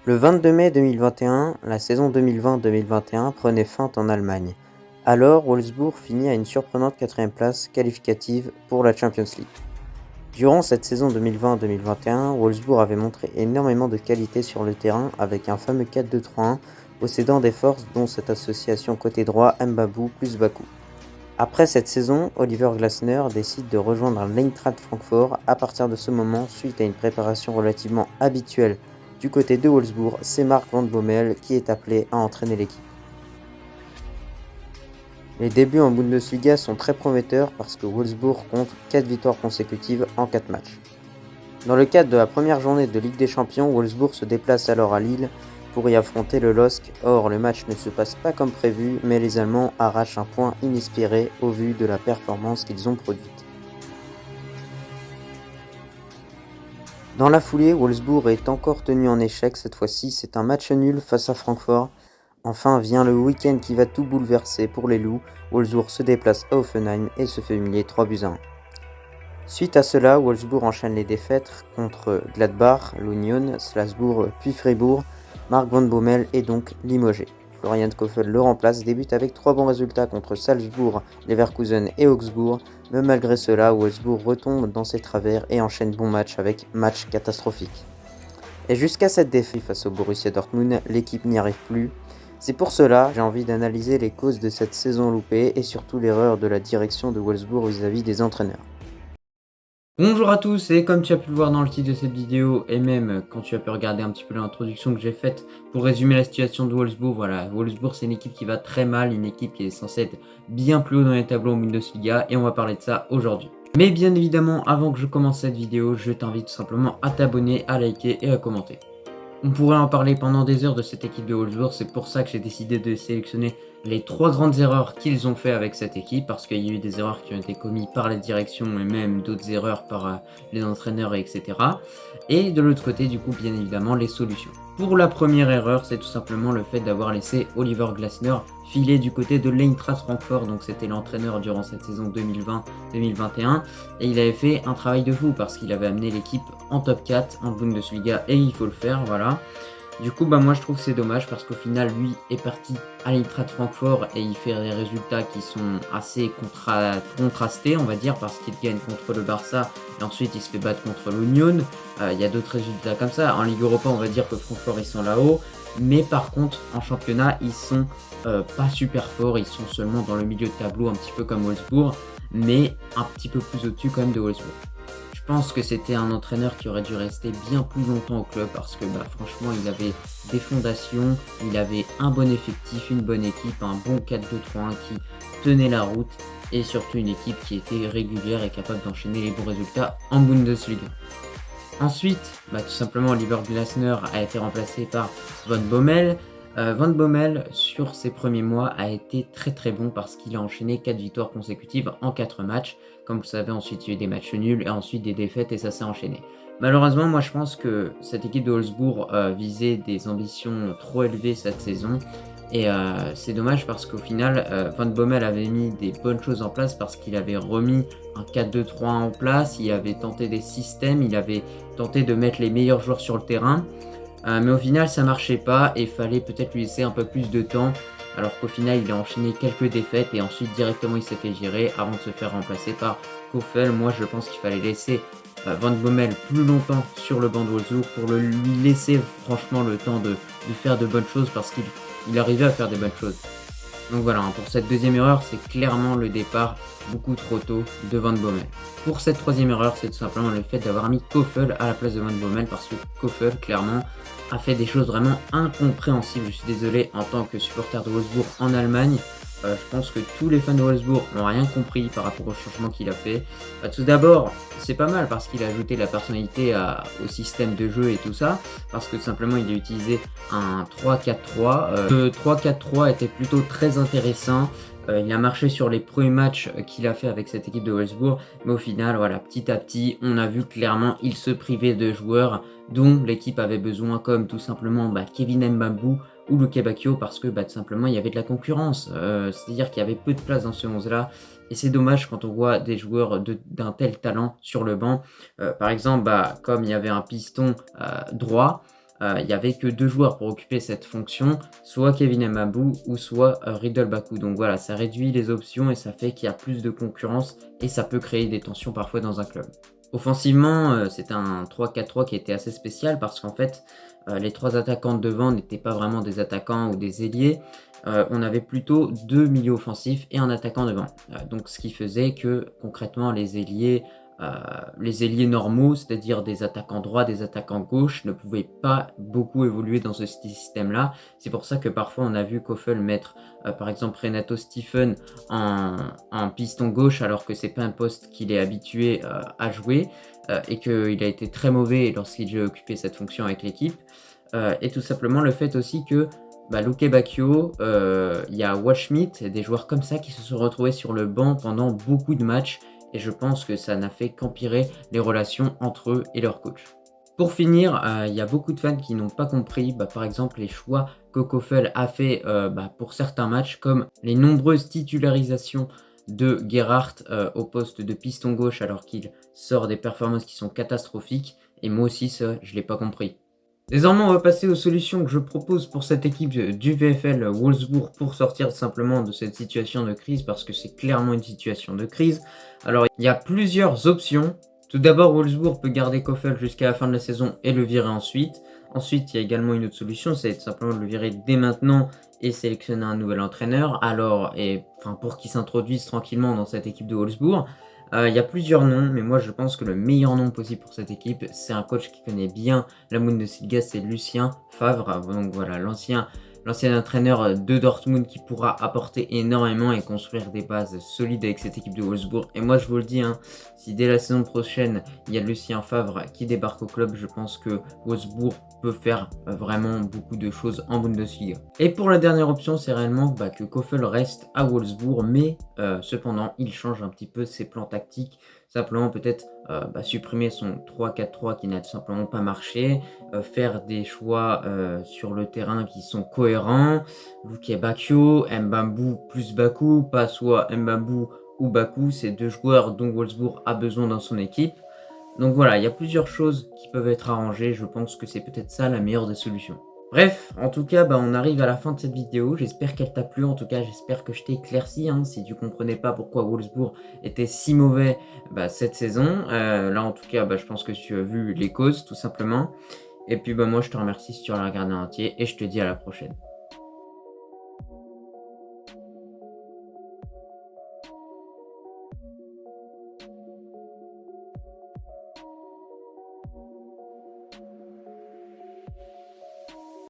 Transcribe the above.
Le 22 mai 2021, la saison 2020-2021 prenait fin en Allemagne. Alors, Wolfsburg finit à une surprenante 4e place qualificative pour la Champions League. Durant cette saison 2020-2021, Wolfsburg avait montré énormément de qualité sur le terrain avec un fameux 4-2-3-1 possédant des forces dont cette association côté droit Mbabou plus Bakou. Après cette saison, Oliver Glasner décide de rejoindre l'Eintracht Francfort. À partir de ce moment, suite à une préparation relativement habituelle du côté de Wolfsburg, c'est Mark Van Bommel qui est appelé à entraîner l'équipe. Les débuts en Bundesliga sont très prometteurs parce que Wolfsburg compte 4 victoires consécutives en 4 matchs. Dans le cadre de la première journée de Ligue des Champions, Wolfsburg se déplace alors à Lille pour y affronter le LOSC. Or, le match ne se passe pas comme prévu, mais les Allemands arrachent un point inespéré au vu de la performance qu'ils ont produite. Dans la foulée, Wolfsburg est encore tenu en échec, cette fois-ci c'est un match nul face à Francfort. Enfin vient le week-end qui va tout bouleverser pour les Loups. Wolfsburg se déplace à Offenheim et se fait humilier 3-1. Suite à cela, Wolfsburg enchaîne les défaites contre Gladbach, l'Union, Strasbourg puis Fribourg. Mark Van Bommel est donc limogé. Florian Kofel le remplace, débute avec 3 bons résultats contre Salzbourg, Leverkusen et Augsbourg. Mais malgré cela, Wolfsburg retombe dans ses travers et enchaîne bons matchs avec match catastrophique. Et jusqu'à cette défaite face au Borussia Dortmund, l'équipe n'y arrive plus. C'est pour cela que j'ai envie d'analyser les causes de cette saison loupée et surtout l'erreur de la direction de Wolfsburg vis-à-vis des entraîneurs. Bonjour à tous, et comme tu as pu le voir dans le titre de cette vidéo et même quand tu as pu regarder un petit peu l'introduction que j'ai faite pour résumer la situation de Wolfsburg, voilà, Wolfsburg c'est une équipe qui va très mal, une équipe qui est censée être bien plus haut dans les tableaux en Bundesliga et on va parler de ça aujourd'hui. Mais bien évidemment, avant que je commence cette vidéo, je t'invite tout simplement à t'abonner, à liker et à commenter. On pourrait en parler pendant des heures de cette équipe de Wolfsburg, c'est pour ça que j'ai décidé de sélectionner les 3 grandes erreurs qu'ils ont fait avec cette équipe, parce qu'il y a eu des erreurs qui ont été commises par la direction et même d'autres erreurs par les entraîneurs, etc. Et de l'autre côté, du coup, bien évidemment, les solutions. Pour la première erreur, c'est tout simplement le fait d'avoir laissé Oliver Glasner filer du côté de l'Eintracht Francfort, donc c'était l'entraîneur durant cette saison 2020-2021, et il avait fait un travail de fou parce qu'il avait amené l'équipe en top 4 en Bundesliga, et il faut le faire, voilà. Du coup, moi je trouve que c'est dommage parce qu'au final, lui est parti à l'Eintracht Francfort et il fait des résultats qui sont assez contrastés, on va dire, parce qu'il gagne contre le Barça et ensuite il se fait battre contre l'Union. Il y a d'autres résultats comme ça. En Ligue Europa, on va dire que Francfort ils sont là-haut, mais par contre en championnat, ils sont pas super forts, ils sont seulement dans le milieu de tableau, un petit peu comme Wolfsburg, mais un petit peu plus au-dessus quand même de Wolfsburg. Je pense que c'était un entraîneur qui aurait dû rester bien plus longtemps au club parce que franchement il avait des fondations, il avait un bon effectif, une bonne équipe, un bon 4-2-3-1 qui tenait la route et surtout une équipe qui était régulière et capable d'enchaîner les bons résultats en Bundesliga. Ensuite, tout simplement Oliver Glasner a été remplacé par Van Bommel. Van Bommel, sur ses premiers mois, a été très très bon parce qu'il a enchaîné 4 victoires consécutives en 4 matchs. Comme vous le savez, ensuite il y a eu des matchs nuls et ensuite des défaites et ça s'est enchaîné. Malheureusement, moi je pense que cette équipe de Wolfsburg visait des ambitions trop élevées cette saison. Et c'est dommage parce qu'au final, Van Bommel avait mis des bonnes choses en place parce qu'il avait remis un 4-2-3-1 en place, il avait tenté des systèmes, il avait tenté de mettre les meilleurs joueurs sur le terrain. Mais au final, ça marchait pas et fallait peut-être lui laisser un peu plus de temps. Alors qu'au final, il a enchaîné quelques défaites et ensuite directement il s'est fait virer avant de se faire remplacer par Kofel. Moi, je pense qu'il fallait laisser Van Bommel plus longtemps sur le banc de Wolfsburg pour lui laisser franchement le temps de faire de bonnes choses parce qu'il arrivait à faire des bonnes choses. Donc voilà, pour cette deuxième erreur, c'est clairement le départ beaucoup trop tôt de Van Bommel. Pour cette troisième erreur, c'est tout simplement le fait d'avoir mis Kofel à la place de Van Bommel parce que Kofel, clairement, a fait des choses vraiment incompréhensibles. Je suis désolé, en tant que supporter de Wolfsburg en Allemagne, je pense que tous les fans de Wolfsburg n'ont rien compris par rapport au changement qu'il a fait. Tout d'abord, c'est pas mal parce qu'il a ajouté de la personnalité au système de jeu et tout ça, parce que tout simplement il a utilisé un 3-4-3. Le 3-4-3 était plutôt très intéressant. Il a marché sur les premiers matchs qu'il a fait avec cette équipe de Wolfsburg, mais au final, voilà, petit à petit, on a vu clairement il se privait de joueurs dont l'équipe avait besoin, comme tout simplement Kevin Mbabou ou Luke Bacchio, parce que tout simplement il y avait de la concurrence, c'est-à-dire qu'il y avait peu de place dans ce 11 là, et c'est dommage quand on voit des joueurs d'un tel talent sur le banc. Par exemple, comme il y avait un piston droit, il y avait que 2 joueurs pour occuper cette fonction, soit Kevin Mbambu ou soit, Ridle Baku. Donc voilà, ça réduit les options et ça fait qu'il y a plus de concurrence et ça peut créer des tensions parfois dans un club. Offensivement, c'était un 3-4-3 qui était assez spécial parce qu'en fait, les 3 attaquants de devant n'étaient pas vraiment des attaquants ou des ailiers. On avait plutôt 2 milieux offensifs et un attaquant devant. Donc ce qui faisait que concrètement les ailiers normaux, c'est-à-dire des attaquants droits, des attaquants gauche, ne pouvaient pas beaucoup évoluer dans ce système-là. C'est pour ça que parfois on a vu Kofel mettre par exemple Renato Stephen en piston gauche alors que c'est pas un poste qu'il est habitué à jouer et qu'il a été très mauvais lorsqu'il a occupé cette fonction avec l'équipe. Et tout simplement le fait aussi que Luke Bacchio, il y a Waldschmidt, des joueurs comme ça qui se sont retrouvés sur le banc pendant beaucoup de matchs et je pense que ça n'a fait qu'empirer les relations entre eux et leur coach. Pour finir, il y a beaucoup de fans qui n'ont pas compris, par exemple, les choix que Kofel a fait pour certains matchs, comme les nombreuses titularisations de Gerhardt au poste de piston gauche alors qu'il sort des performances qui sont catastrophiques. Et moi aussi, ça, je ne l'ai pas compris. Désormais, on va passer aux solutions que je propose pour cette équipe du VfL Wolfsburg pour sortir simplement de cette situation de crise parce que c'est clairement une situation de crise. Alors, il y a plusieurs options. Tout d'abord, Wolfsburg peut garder Kofel jusqu'à la fin de la saison et le virer ensuite. Ensuite, il y a également une autre solution, c'est simplement de le virer dès maintenant et sélectionner un nouvel entraîneur. Pour qu'il s'introduise tranquillement dans cette équipe de Wolfsburg. Il y a plusieurs noms, mais moi je pense que le meilleur nom possible pour cette équipe, c'est un coach qui connaît bien la Bundesliga, c'est Lucien Favre. Donc voilà, l'ancien entraîneur de Dortmund qui pourra apporter énormément et construire des bases solides avec cette équipe de Wolfsburg. Et moi je vous le dis, si dès la saison prochaine, il y a Lucien Favre qui débarque au club, je pense que Wolfsburg peut faire vraiment beaucoup de choses en Bundesliga. Et pour la dernière option, c'est réellement que Kofel reste à Wolfsburg, mais cependant, il change un petit peu ses plans tactiques. Simplement peut-être supprimer son 3-4-3 qui n'a tout simplement pas marché, faire des choix sur le terrain qui sont cohérents. Luke Bacchio, Mbambu plus Baku, pas soit Mbambu ou Baku, c'est 2 joueurs dont Wolfsburg a besoin dans son équipe. Donc voilà, il y a plusieurs choses qui peuvent être arrangées, je pense que c'est peut-être ça la meilleure des solutions. Bref, en tout cas, on arrive à la fin de cette vidéo, j'espère qu'elle t'a plu, en tout cas j'espère que je t'ai éclairci, si tu comprenais pas pourquoi Wolfsburg était si mauvais cette saison. Là en tout cas, je pense que tu as vu les causes tout simplement. Et puis moi je te remercie si tu as regardé en entier et je te dis à la prochaine.